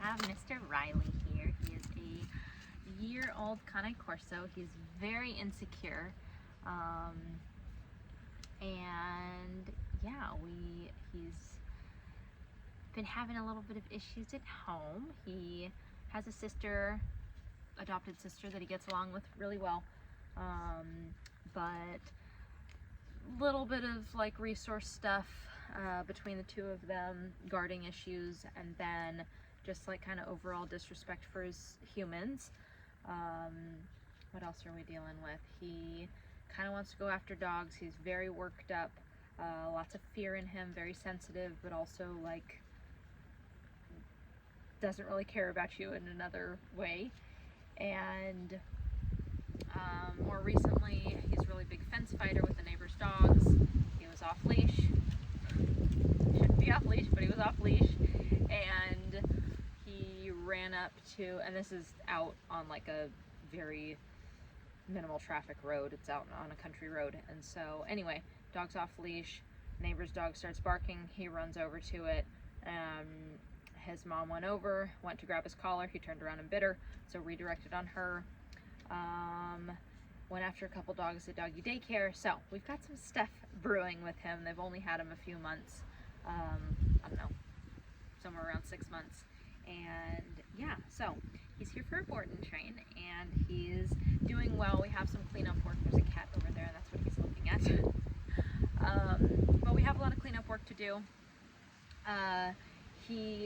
have Mr. Riley here. He is a year-old Cane Corso. He's very insecure. And yeah, he's been having a little bit of issues at home. He has a sister, adopted sister, that he gets along with really well. But little bit of like resource stuff between the two of them, guarding issues, and then just like kind of overall disrespect for his humans. What else are we dealing with? He kind of wants to go after dogs. He's very worked up, lots of fear in him, very sensitive, but also like doesn't really care about you in another way. And more recently, he's a really big fence fighter with the neighbor's dogs. He was off leash. Shouldn't be off leash, but he was off leash. And he ran up to, and this is out on like a very minimal traffic road. It's out on a country road. And so anyway, dog's off leash. Neighbor's dog starts barking. He runs over to it. His mom went over, went to grab his collar. He turned around and bit her, so redirected on her. Went after a couple dogs at doggy daycare. So we've got some stuff brewing with him. They've only had him a few months. I don't know, somewhere around 6 months. And yeah, so he's here for a board and train, and he's doing well. We have some cleanup work. There's a cat over there, and that's what he's looking at. But we have a lot of cleanup work to do.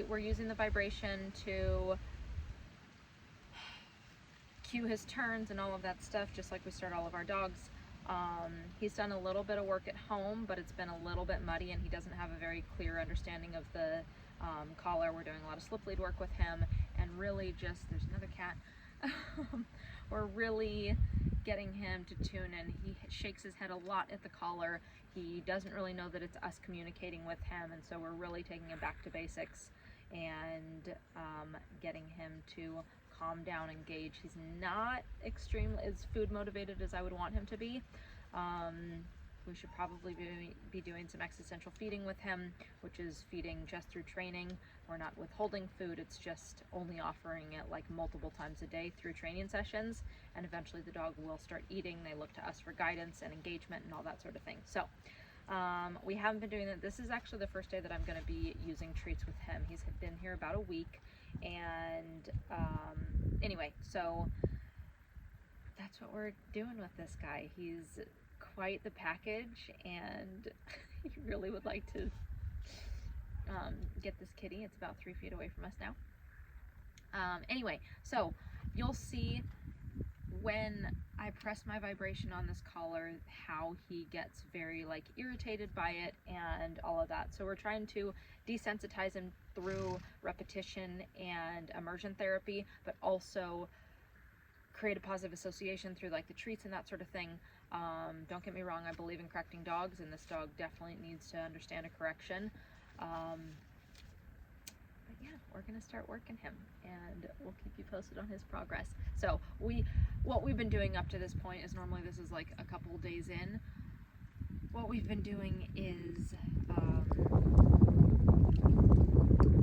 We're using the vibration to cue his turns and all of that stuff, just like we start all of our dogs. He's done a little bit of work at home, but it's been a little bit muddy, and he doesn't have a very clear understanding of the collar. We're doing a lot of slip lead work with him, and really just, there's another cat. We're really getting him to tune in. He shakes his head a lot at the collar. He doesn't really know that it's us communicating with him, and so we're really taking him back to basics and getting him to calm down, engage. He's not extremely as food motivated as I would want him to be. We should probably be doing some existential feeding with him, which is feeding just through training. We're not withholding food, it's just only offering it like multiple times a day through training sessions, and eventually the dog will start eating. They look to us for guidance and engagement and all that sort of thing. So we haven't been doing that. This is actually the first day that I'm going to be using treats with him. He's been here about a week, and anyway, so that's what we're doing with this guy. He's quite the package, and he really would like to get this kitty. It's about 3 feet away from us now. Anyway, so you'll see when I press my vibration on this collar how he gets very like irritated by it and all of that. So we're trying to desensitize him through repetition and immersion therapy, but also create a positive association through like the treats and that sort of thing. Don't get me wrong, I believe in correcting dogs, and this dog definitely needs to understand a correction. But yeah, we're gonna start working him, and we'll keep you posted on his progress. So what we've been doing up to this point is, normally this is like a couple days in. What we've been doing is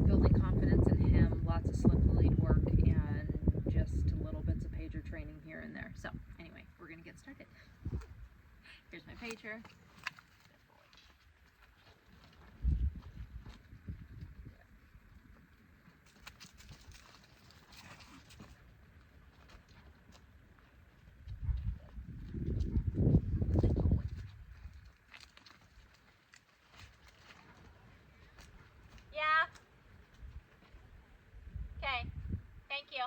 building confidence in him, lots of slip lead work, and just little bits of pager training here and there. So anyway, we're gonna get started. Here's my pager. Yeah. Okay. Thank you.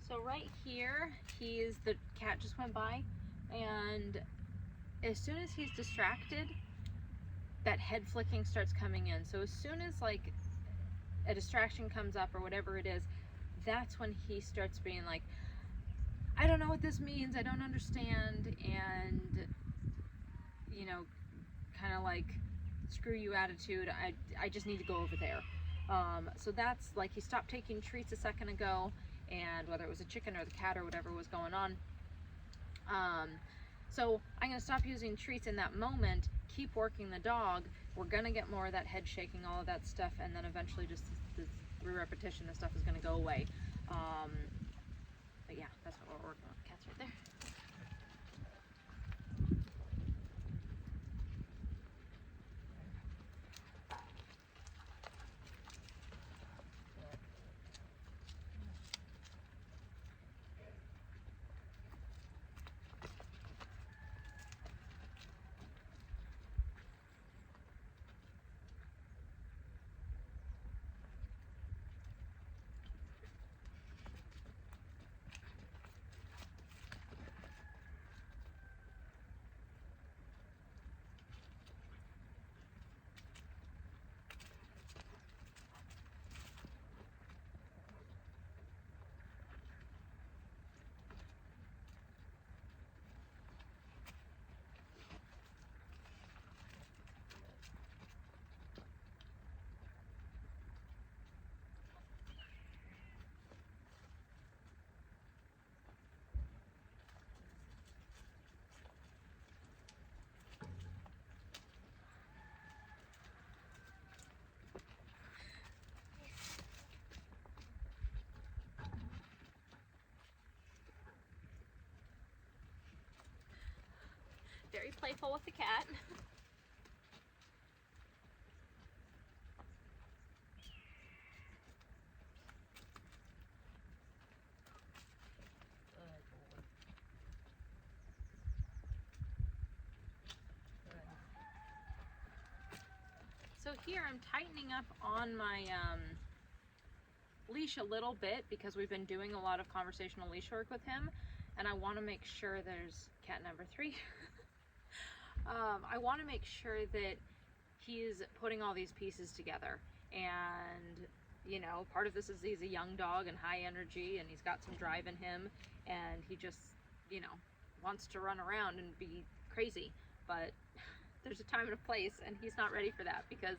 So right here, the cat just went by, and as soon as he's distracted, that head flicking starts coming in. So as soon as like a distraction comes up or whatever it is, that's when he starts being like, I don't know what this means, I don't understand, and you know, kind of like screw you attitude, I just need to go over there. So that's like, he stopped taking treats a second ago, and whether it was a chicken or the cat or whatever was going on. So I'm going to stop using treats in that moment, keep working the dog. We're going to get more of that head shaking, all of that stuff, and then eventually just through repetition, the stuff is going to go away. But yeah, that's what we're working on. The cat's right there. Very playful with the cat. So here I'm tightening up on my leash a little bit because we've been doing a lot of conversational leash work with him, and I want to make sure there's cat number 3. I want to make sure that he's putting all these pieces together, and you know, part of this is he's a young dog and high energy, and he's got some drive in him, and he just, you know, wants to run around and be crazy, but there's a time and a place, and he's not ready for that, because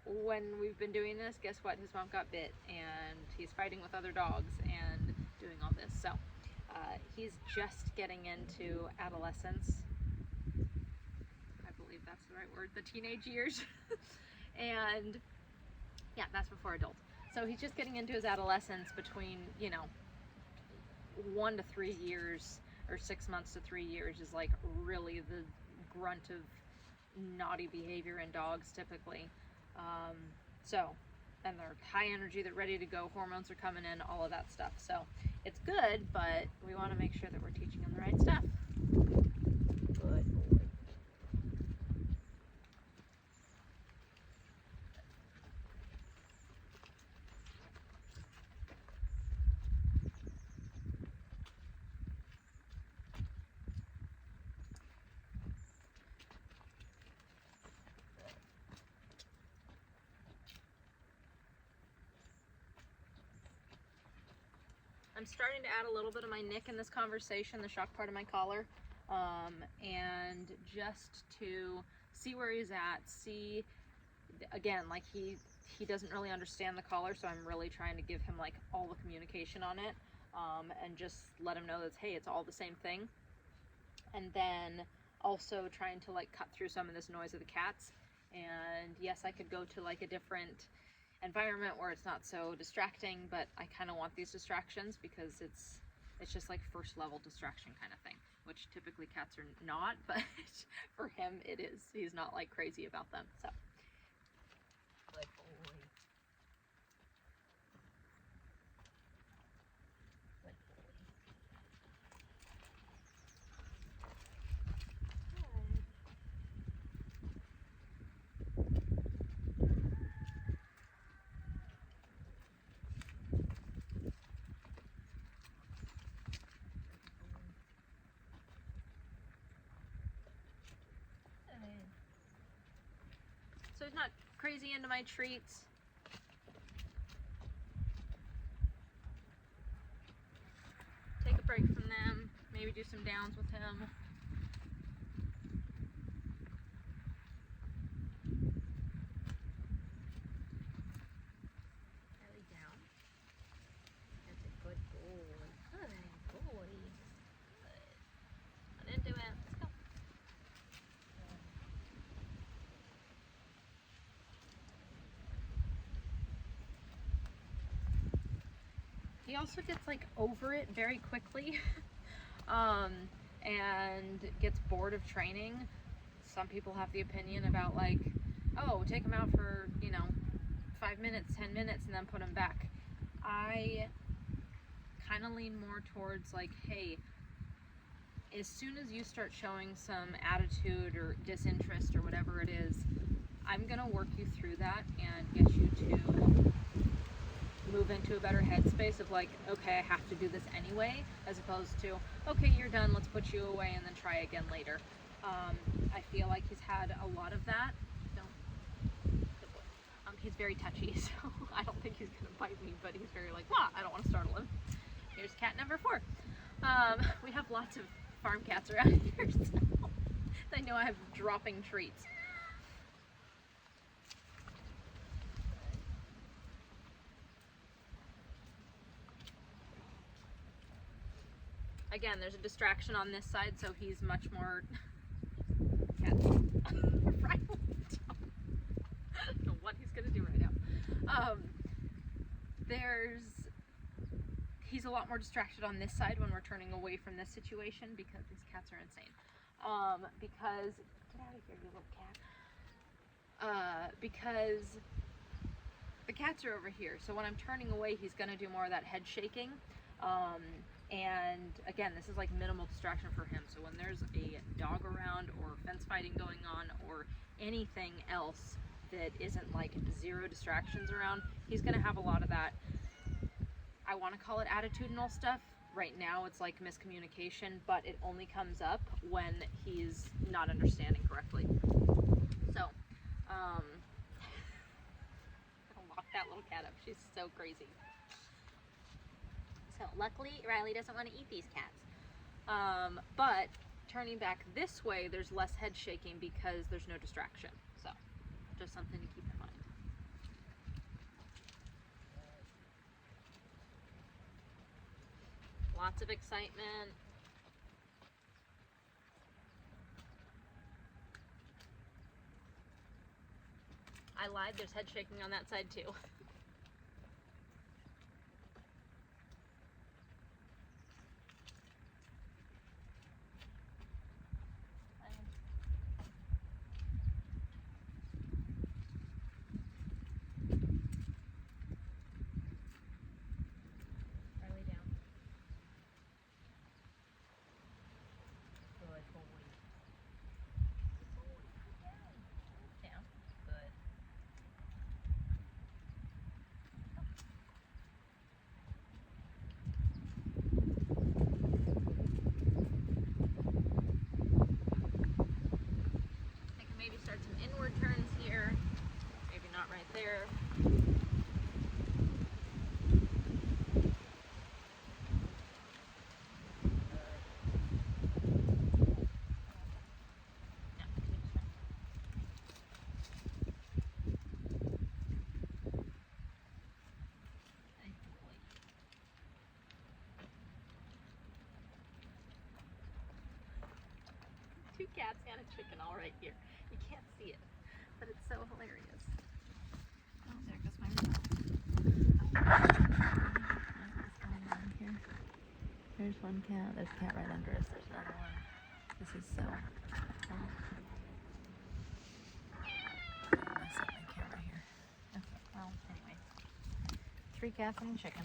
when we've been doing this, guess what? His mom got bit, and he's fighting with other dogs and doing all this. So he's just getting into adolescence. I believe that's the right word, the teenage years. And yeah, that's before adult. So he's just getting into his adolescence between, you know, 1 to 3 years, or 6 months to 3 years is like really the grunt of naughty behavior in dogs typically. And they're high energy, they're ready to go, hormones are coming in, all of that stuff. So it's good, but we want to make sure that we're teaching them the right stuff. Good boy. I'm starting to add a little bit of my nick in this conversation, the shock part of my collar, and just to see where he's at, see, again, like he doesn't really understand the collar, so I'm really trying to give him like all the communication on it, and just let him know that, hey, it's all the same thing. And then also trying to like cut through some of this noise of the cats. And yes, I could go to like a different environment where it's not so distracting, but I kind of want these distractions because it's just like first level distraction kind of thing, which typically cats are not, but for him it is. He's not like crazy about them. So good boy. Good boy. So he's not crazy into my treats. Take a break from them, maybe do some downs with him. Belly down. That's a good boy. Good boy. Good. Run into it. Let's go. He also gets like over it very quickly and gets bored of training. Some people have the opinion about like, oh, take him out for, you know, 5 minutes, 10 minutes and then put him back. I kind of lean more towards like, hey, as soon as you start showing some attitude or disinterest or whatever it is, I'm gonna work you through that and get you to move into a better headspace of like, okay, I have to do this anyway, as opposed to, okay, you're done, let's put you away and then try again later. I feel like he's had a lot of that. He's very touchy, so I don't think he's gonna bite me, but he's very like, I don't want to startle him. Here's cat number 4. We have lots of farm cats around here, so I know I have dropping treats. Again, there's a distraction on this side, so he's much more right. I don't know what he's gonna do right now. He's a lot more distracted on this side when we're turning away from this situation because these cats are insane. Because get out of here, you little cat. Because the cats are over here, so when I'm turning away, he's gonna do more of that head shaking. And again, this is like minimal distraction for him. So when there's a dog around or fence fighting going on or anything else that isn't like 0 distractions around, he's gonna have a lot of that. I want to call it attitudinal stuff. Right now it's like miscommunication, but it only comes up when he's not understanding correctly. So, I'm gonna lock that little cat up. She's so crazy. So luckily, Riley doesn't want to eat these cats. But turning back this way, there's less head shaking because there's no distraction. So just something to keep in mind. Lots of excitement. I lied, there's head shaking on that side too. There. Two cats and a chicken all right here. You can't see it, but it's so hilarious. Oh, there goes my remote. What's going on here? There's one cat. There's a cat right under us. There's another one. This is so. I set my camera here. Okay. Well, anyway, 3 cats and a chicken.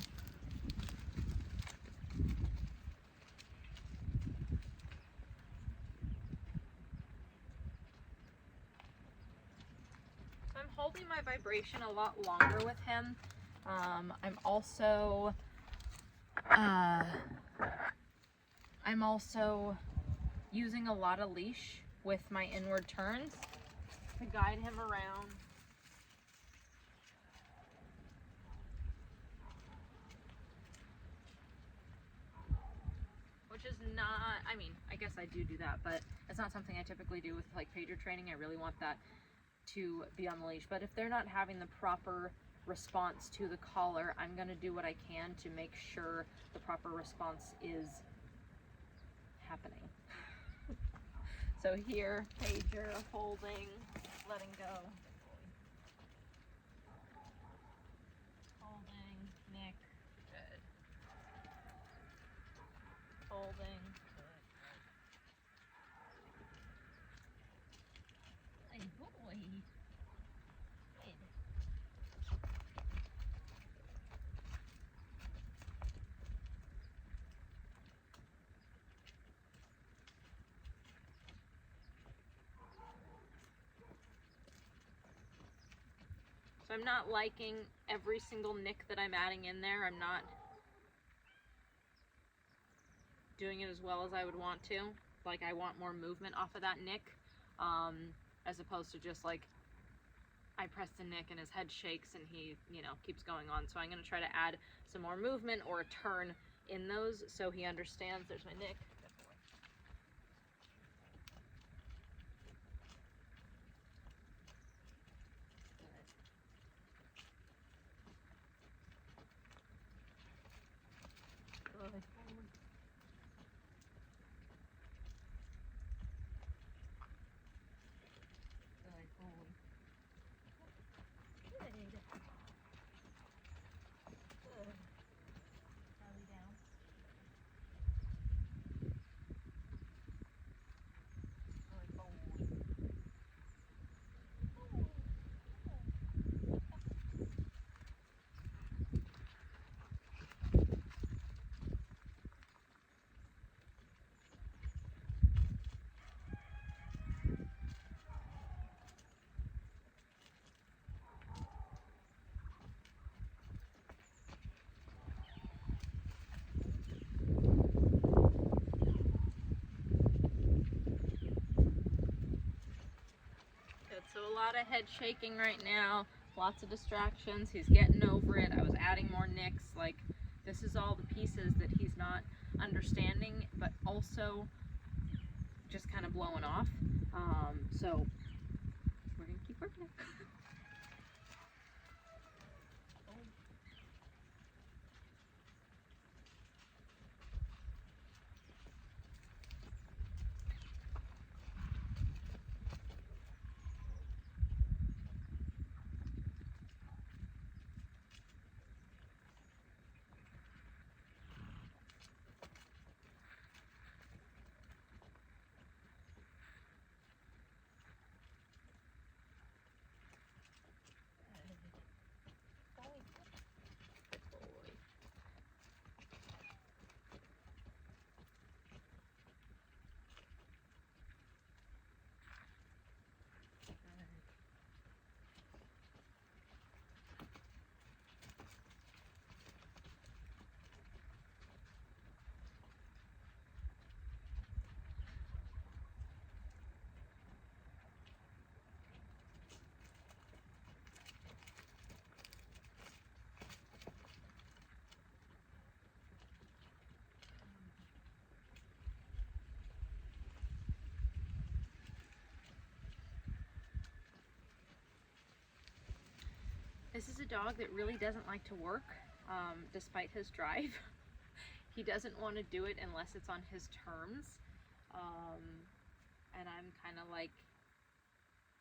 I'm holding my vibration a lot longer with him. I'm also using a lot of leash with my inward turns to guide him around not, I mean, I guess I do that, but it's not something I typically do with like pager training. I really want that to be on the leash. But if they're not having the proper response to the collar, I'm going to do what I can to make sure the proper response is happening. So here, pager, holding, letting go. Holding, Nick, good. Holding, good. Good boy. Good. So I'm not liking every single nick that I'm adding in there. I'm not doing it as well as I would want to. Like, I want more movement off of that nick, as opposed to just like I press the nick and his head shakes and he, you know, keeps going on. So I'm going to try to add some more movement or a turn in those so he understands. There's my nick. Good. So a lot of head shaking right now, lots of distractions. He's getting over it. I was adding more nicks. Like, this is all the pieces that he's not understanding, but also just kind of blowing off. So we're gonna keep working it. This is a dog that really doesn't like to work, despite his drive. He doesn't want to do it unless it's on his terms. And I'm kind of like,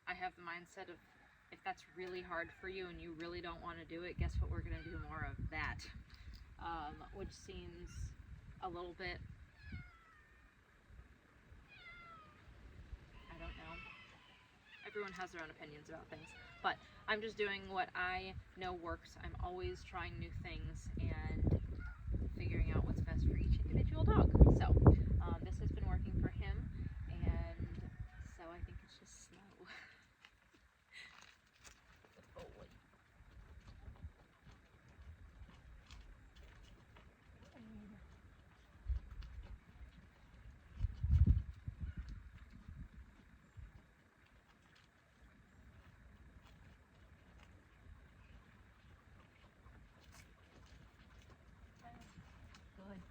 I have the mindset of, if that's really hard for you and you really don't want to do it, guess what, we're going to do more of that. Which seems a little bit, I don't know. Everyone has their own opinions about things, but I'm just doing what I know works. I'm always trying new things and figuring out what's best for each individual dog. So this has been working for him, and so I think it's just slow. Good.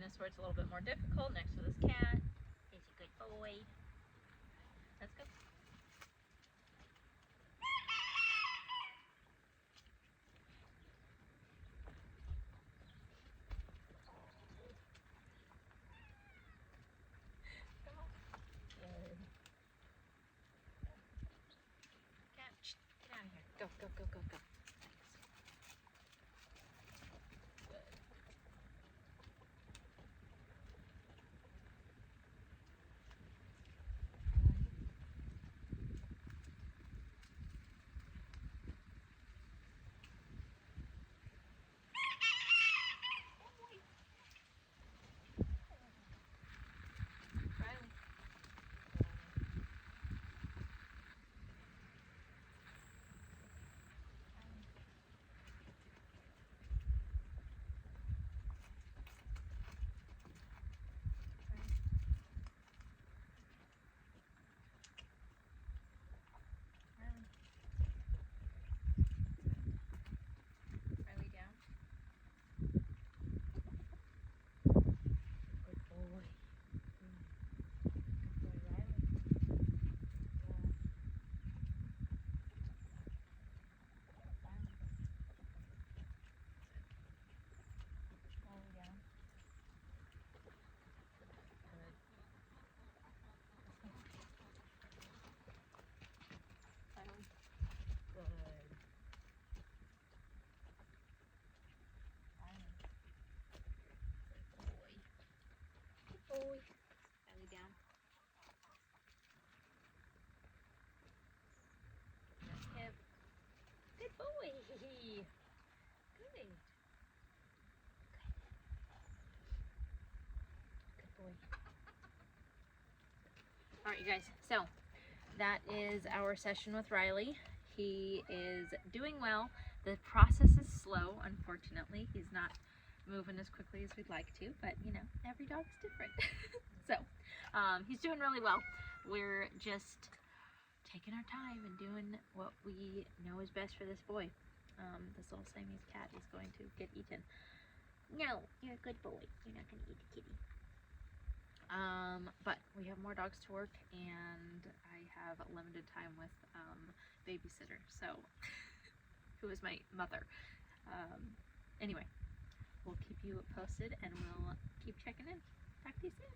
this where it's a little bit more difficult next to this cat. He's a good boy. Let's go. Come on. Good. Cat, get out of here. Go, go, go, go, go. Boy. Belly down. Hip. Good boy. Good. Good boy. All right, you guys. So that is our session with Riley. He is doing well. The process is slow, unfortunately. He's not moving as quickly as we'd like to, but you know, every dog's different. So he's doing really well. We're just taking our time and doing what we know is best for this boy. This little Siamese cat is going to get eaten. No, you're a good boy. You're not going to eat the kitty. But we have more dogs to work, and I have limited time with babysitter, so who is my mother. Anyway, we'll keep you posted, and we'll keep checking in. Talk to you soon.